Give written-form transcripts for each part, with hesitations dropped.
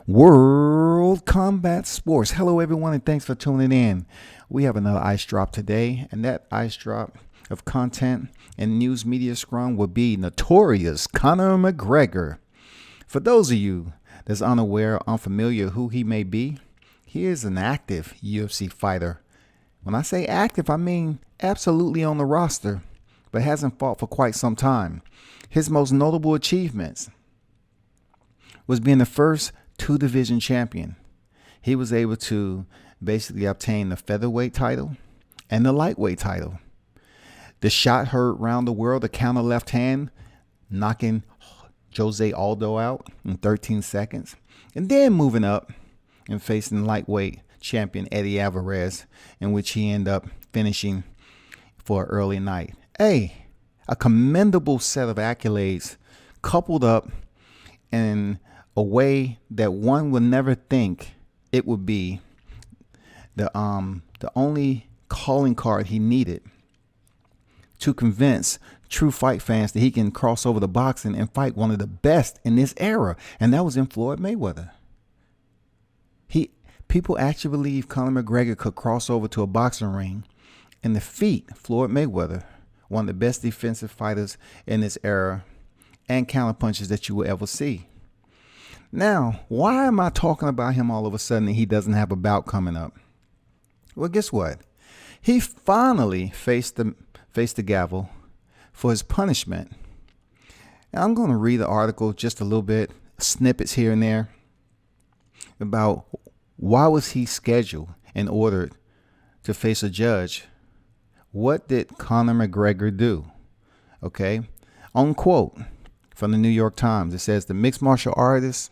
World Combat Sports. Hello, everyone, and thanks for tuning in. We have another ice drop today, and that ice drop of content and news media scrum will be Notorious Conor McGregor. For those of you that's unaware or unfamiliar who he may be, he is an active UFC fighter. When I say active, I mean absolutely on the roster, but hasn't fought for quite some time. His most notable achievements was being the first two-division champion. He was able to basically obtain the featherweight title and the lightweight title. The shot heard around the world, the counter left hand, knocking Jose Aldo out in 13 seconds. And then moving up and facing lightweight champion Eddie Alvarez, in which he ended up finishing for an early night. A commendable set of accolades coupled up in a way that one would never think it would be the only calling card he needed to convince true fight fans that he can cross over to boxing and fight one of the best in this era, and that was in Floyd Mayweather. People actually believe Conor McGregor could cross over to a boxing ring and defeat Floyd Mayweather, one of the best defensive fighters in this era and counterpunches that you will ever see. Now, why am I talking about him all of a sudden and he doesn't have a bout coming up? Well, guess what? He finally faced the gavel for his punishment. Now, I'm going to read the article just a little bit, snippets here and there, about why was he scheduled and ordered to face a judge. What did Conor McGregor do? Okay. On quote from the New York Times, it says the mixed martial artist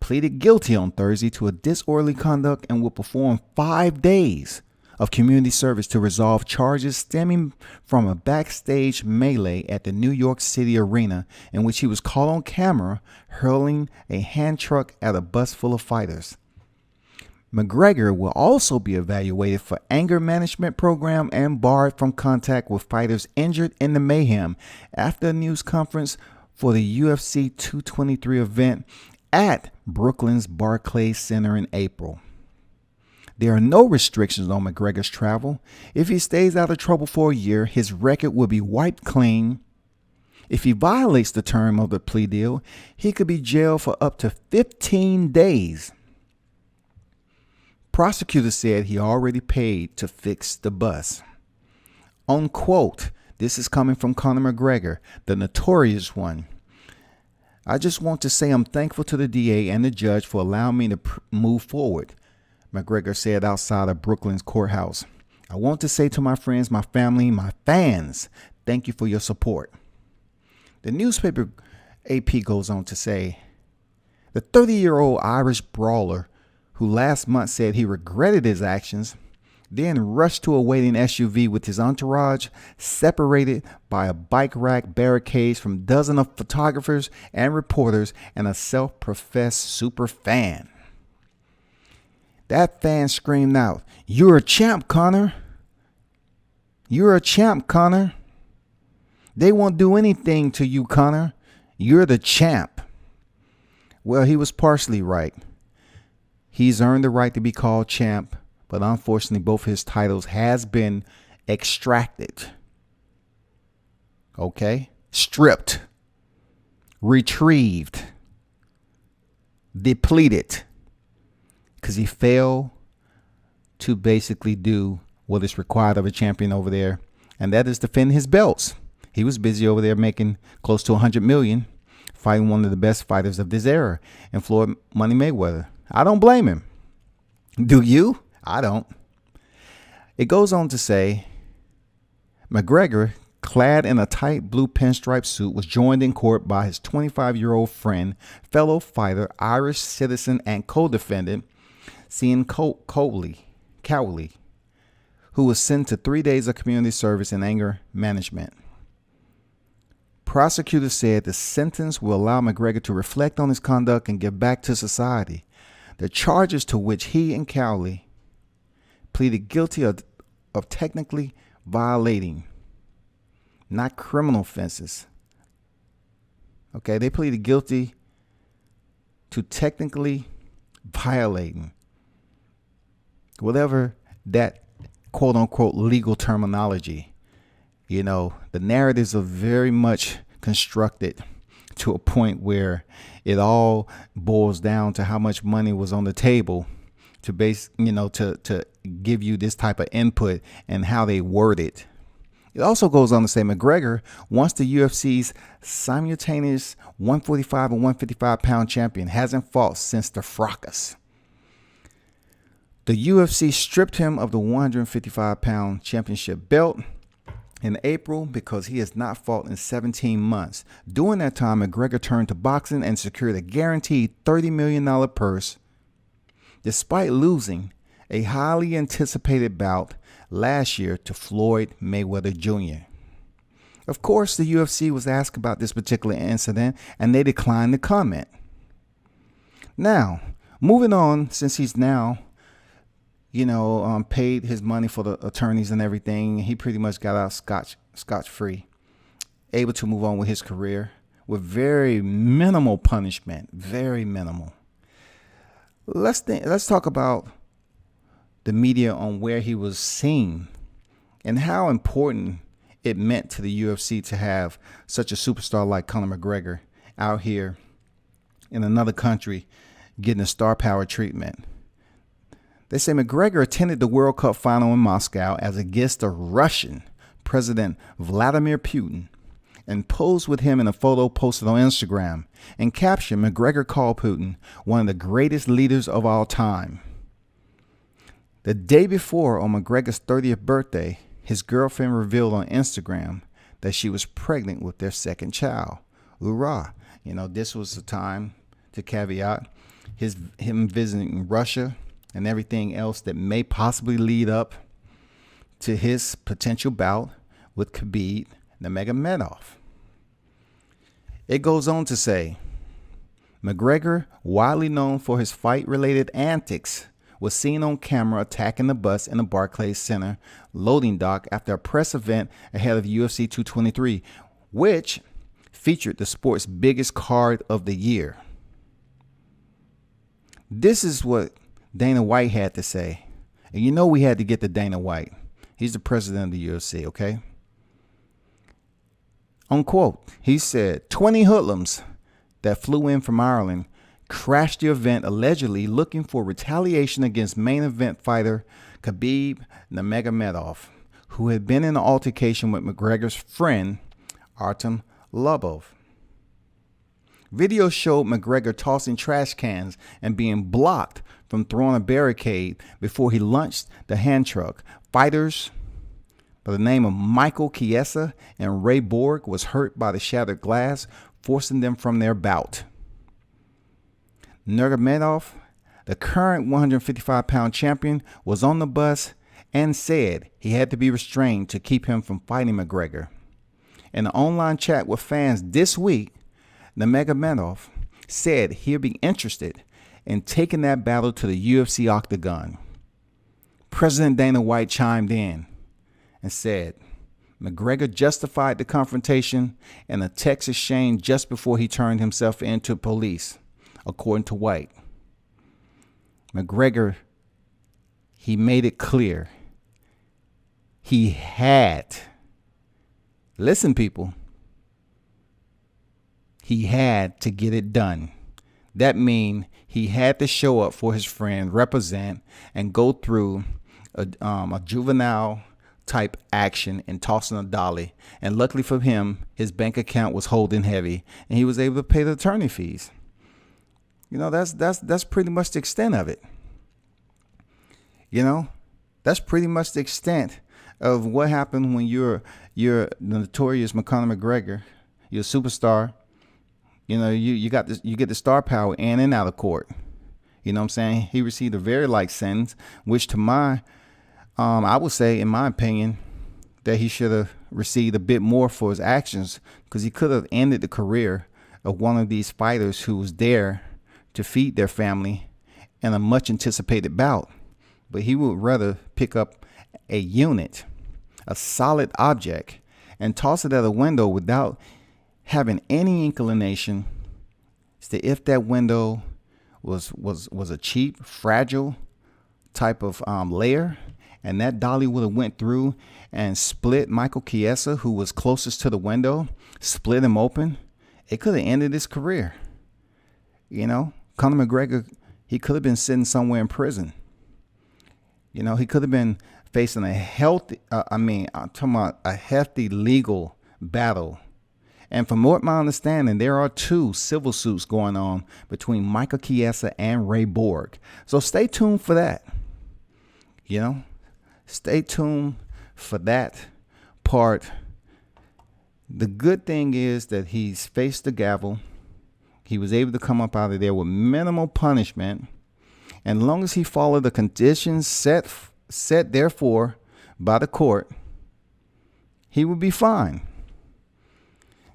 pleaded guilty on Thursday to a disorderly conduct and will perform 5 days of community service to resolve charges stemming from a backstage melee at the New York City arena in which he was caught on camera hurling a hand truck at a bus full of fighters. McGregor will also be evaluated for anger management program and barred from contact with fighters injured in the mayhem after a news conference for the UFC 223 event at Brooklyn's Barclays Center in April. There are no restrictions on McGregor's travel. If he stays out of trouble for a year, his record will be wiped clean. If he violates the term of the plea deal, he could be jailed for up to 15 days. Prosecutors said he already paid to fix the bus. Unquote. This is coming from Conor McGregor, the notorious one. I just want to say I'm thankful to the DA and the judge for allowing me to move forward, McGregor said outside of Brooklyn's courthouse. I want to say to my friends, my family, my fans, thank you for your support. The newspaper AP goes on to say, the 30-year-old Irish brawler who last month said he regretted his actions, then rushed to a waiting SUV with his entourage, separated by a bike rack barricades from dozens of photographers and reporters and a self-professed super fan. That fan screamed out, "You're a champ, Conor. You're a champ, Conor. They won't do anything to you, Conor. You're the champ." Well, he was partially right. He's earned the right to be called champ, but unfortunately both his titles has been extracted. Okay? Stripped, retrieved, depleted, because he failed to basically do what is required of a champion over there, and that is defend his belts. He was busy over there making close to $100 million, fighting one of the best fighters of this era, and Floyd Money Mayweather. I don't blame him. Do you? I don't. It goes on to say, McGregor, clad in a tight blue pinstripe suit, was joined in court by his 25-year-old friend, fellow fighter, Irish citizen, and co-defendant, Cian Cowley, who was sentenced to 3 days of community service and anger management. Prosecutors said the sentence will allow McGregor to reflect on his conduct and give back to society. The charges to which he and Cowley pleaded guilty of technically violating, not criminal offenses. Okay, they pleaded guilty to technically violating whatever that quote unquote legal terminology. The narratives are very much constructed to a point where it all boils down to how much money was on the table to to give you this type of input and how they word it. It also goes on to say McGregor wants the UFC's simultaneous 145 and 155 pound champion hasn't fought since the fracas. The UFC stripped him of the 155 pound championship belt in April because he has not fought in 17 months. During that time, McGregor turned to boxing and secured a guaranteed $30 million purse, despite losing a highly anticipated bout last year to Floyd Mayweather Jr. Of course, the UFC was asked about this particular incident, and they declined to comment. Now, moving on, since he's now paid his money for the attorneys and everything, he pretty much got out scotch free, able to move on with his career with very minimal punishment, very minimal. Let's talk about the media on where he was seen and how important it meant to the UFC to have such a superstar like Conor McGregor out here in another country getting a star power treatment. They say McGregor attended the World Cup final in Moscow as a guest of Russian President Vladimir Putin and posed with him in a photo posted on Instagram. And caption, McGregor called Putin one of the greatest leaders of all time. The day before, on McGregor's 30th birthday, his girlfriend revealed on Instagram that she was pregnant with their second child. Hoorah. This was the time to caveat him visiting Russia and everything else that may possibly lead up to his potential bout with Khabib Nurmagomedov. It goes on to say, McGregor, widely known for his fight-related antics, was seen on camera attacking the bus in the Barclays Center loading dock after a press event ahead of UFC 223, which featured the sport's biggest card of the year. This is what Dana White had to say. And we had to get to Dana White. He's the president of the UFC, okay? Unquote, he said 20 hoodlums that flew in from Ireland crashed the event allegedly looking for retaliation against main event fighter Khabib Nurmagomedov, who had been in an altercation with McGregor's friend Artem Lubov. Video showed McGregor tossing trash cans and being blocked from throwing a barricade before he launched the hand truck. Fighters by the name of Michael Chiesa and Ray Borg was hurt by the shattered glass, forcing them from their bout. Nurmagomedov, the current 155-pound champion, was on the bus and said he had to be restrained to keep him from fighting McGregor. In an online chat with fans this week, Nurmagomedov said he'd be interested in taking that battle to the UFC octagon. President Dana White chimed in and said McGregor justified the confrontation in a text exchange just before he turned himself in to police, according to White. McGregor, he made it clear he had, listen people, he had to get it done. That means he had to show up for his friend, represent, and go through a juvenile type action and tossing a dolly. And luckily for him, his bank account was holding heavy and he was able to pay the attorney fees. That's pretty much the extent of it. That's pretty much the extent of what happened when you're the notorious Conor McGregor. You're a superstar. You get the star power in and out of court. You know what I'm saying? He received a very light sentence, which I would say, in my opinion, that he should have received a bit more for his actions, because he could have ended the career of one of these fighters who was there to feed their family in a much anticipated bout. But he would rather pick up a unit, a solid object, and toss it at a window without having any inclination as to if that window was a cheap, fragile type of layer, and that dolly would have went through and split Michael Chiesa, who was closest to the window, split him open, it could have ended his career. You know, Conor McGregor, he could have been sitting somewhere in prison. You know, he could have been facing a healthy, I'm talking about a hefty legal battle. And from what my understanding, there are 2 civil suits going on between Michael Chiesa and Ray Borg. So stay tuned for that. You know, stay tuned for that part. The good thing is that he's faced the gavel. He was able to come up out of there with minimal punishment. And as long as he followed the conditions set therefore by the court, he would be fine.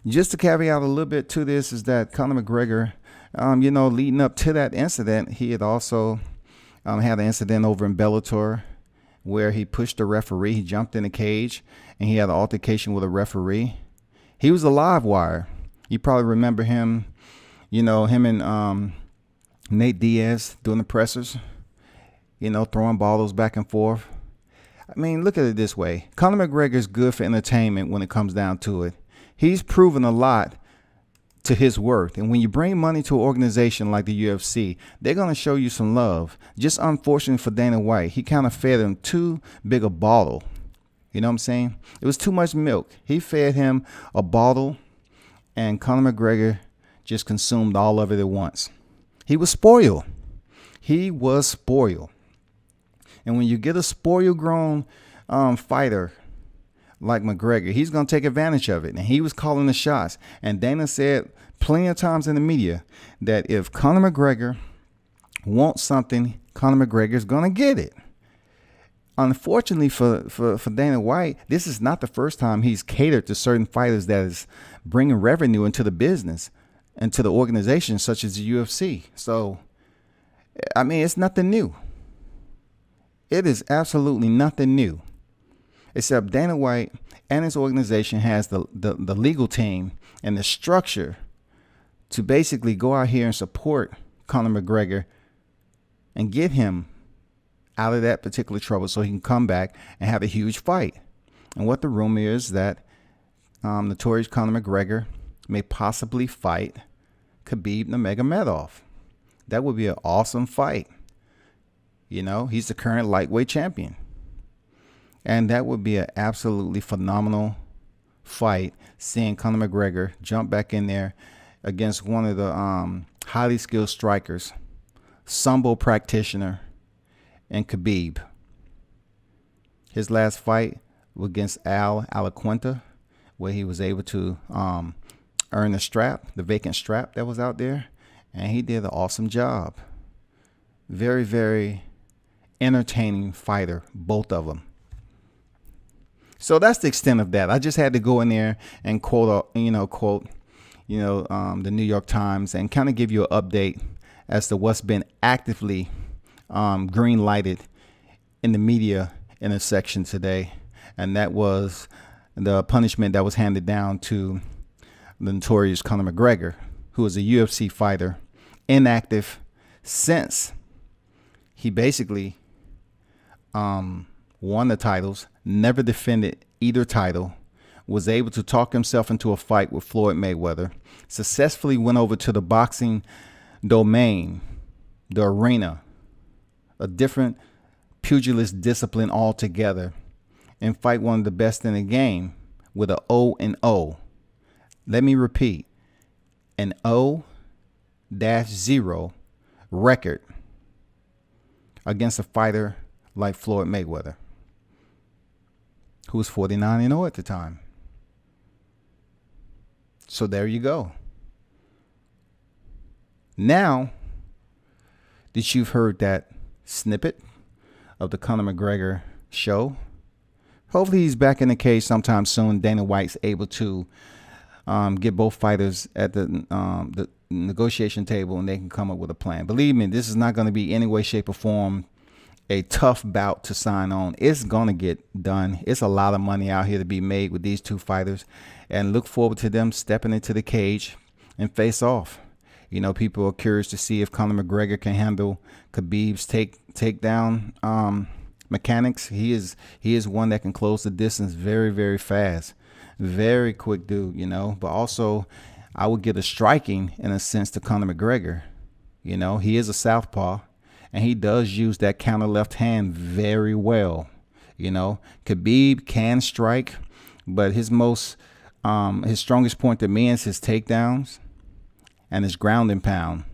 Just to caveat a little bit to this is that Conor McGregor, leading up to that incident, he had also had an incident over in Bellator where he pushed a referee. He jumped in a cage and he had an altercation with a referee. He was a live wire. You probably remember him, him and Nate Diaz doing the pressers, throwing balls back and forth. I mean, look at it this way. Conor McGregor is good for entertainment when it comes down to it. He's proven a lot to his worth. And when you bring money to an organization like the UFC, they're going to show you some love. Just unfortunate for Dana White, he kind of fed him too big a bottle. You know what I'm saying? It was too much milk. He fed him a bottle, and Conor McGregor just consumed all of it at once. He was spoiled. He was spoiled. And when you get a spoiled grown fighter like McGregor, he's going to take advantage of it. And he was calling the shots. And Dana said plenty of times in the media that if Conor McGregor wants something, Conor McGregor is going to get it. Unfortunately for Dana White, this is not the first time he's catered to certain fighters that is bringing revenue into the business and to the organization such as the UFC. So, I mean, it's nothing new. It is absolutely nothing new. Except Dana White and his organization has the legal team and the structure to basically go out here and support Conor McGregor and get him out of that particular trouble so he can come back and have a huge fight. And what the rumor is that Notorious Conor McGregor may possibly fight Khabib Nurmagomedov. That would be an awesome fight. He's the current lightweight champion. And that would be an absolutely phenomenal fight, seeing Conor McGregor jump back in there against one of the highly skilled strikers, Sambo practitioner, and Khabib. His last fight was against Al Alaquinta, where he was able to earn the vacant strap that was out there, and he did an awesome job. Very, very entertaining fighter, both of them. So that's the extent of that. I just had to go in there and quote the New York Times and kind of give you an update as to what's been actively green lighted in the media intersection today. And that was the punishment that was handed down to the notorious Conor McGregor, who is a UFC fighter, inactive since he basically won the titles, never defended either title, was able to talk himself into a fight with Floyd Mayweather, successfully went over to the boxing domain, the arena, a different pugilist discipline altogether, and fight one of the best in the game with an 0-0. Let me repeat, an 0-0 record against a fighter like Floyd Mayweather, who was 49-0 at the time. So there you go. Now that you've heard that snippet of the Conor McGregor show, hopefully he's back in the cage sometime soon. Dana White's able to get both fighters at the negotiation table, and they can come up with a plan. Believe me, this is not going to be any way, shape, or form a tough bout to sign on. It's going to get done. It's a lot of money out here to be made with these two fighters, and look forward to them stepping into the cage and face off. You know, people are curious to see if Conor McGregor can handle Khabib's takedown mechanics. He is one that can close the distance very, very fast, very quick dude. You know, but also I would give a striking in a sense to Conor McGregor. You know, he is a southpaw, and he does use that counter left hand very well. You know, Khabib can strike, but his strongest point to me is his takedowns and his ground and pound.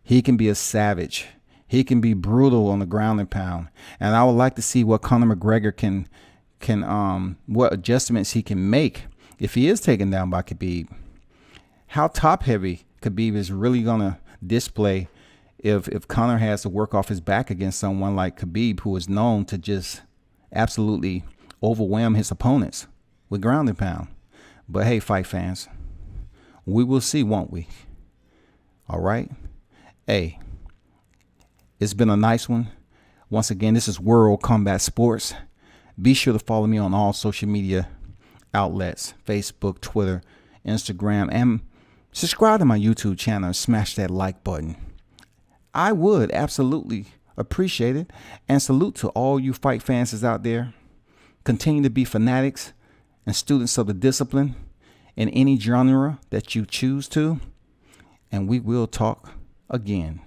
He can be a savage. He can be brutal on the ground and pound. And I would like to see what Conor McGregor can what adjustments he can make if he is taken down by Khabib. How top heavy Khabib is really gonna display if Conor has to work off his back against someone like Khabib, who is known to just absolutely overwhelm his opponents with ground and pound. But hey, fight fans, we will see, won't we? All right. Hey, it's been a nice one. Once again, this is World Combat Sports. Be sure to follow me on all social media outlets, Facebook, Twitter, Instagram, and subscribe to my YouTube channel and smash that like button. I would absolutely appreciate it. And salute to all you fight fans out there. Continue to be fanatics and students of the discipline in any genre that you choose to. And we will talk again.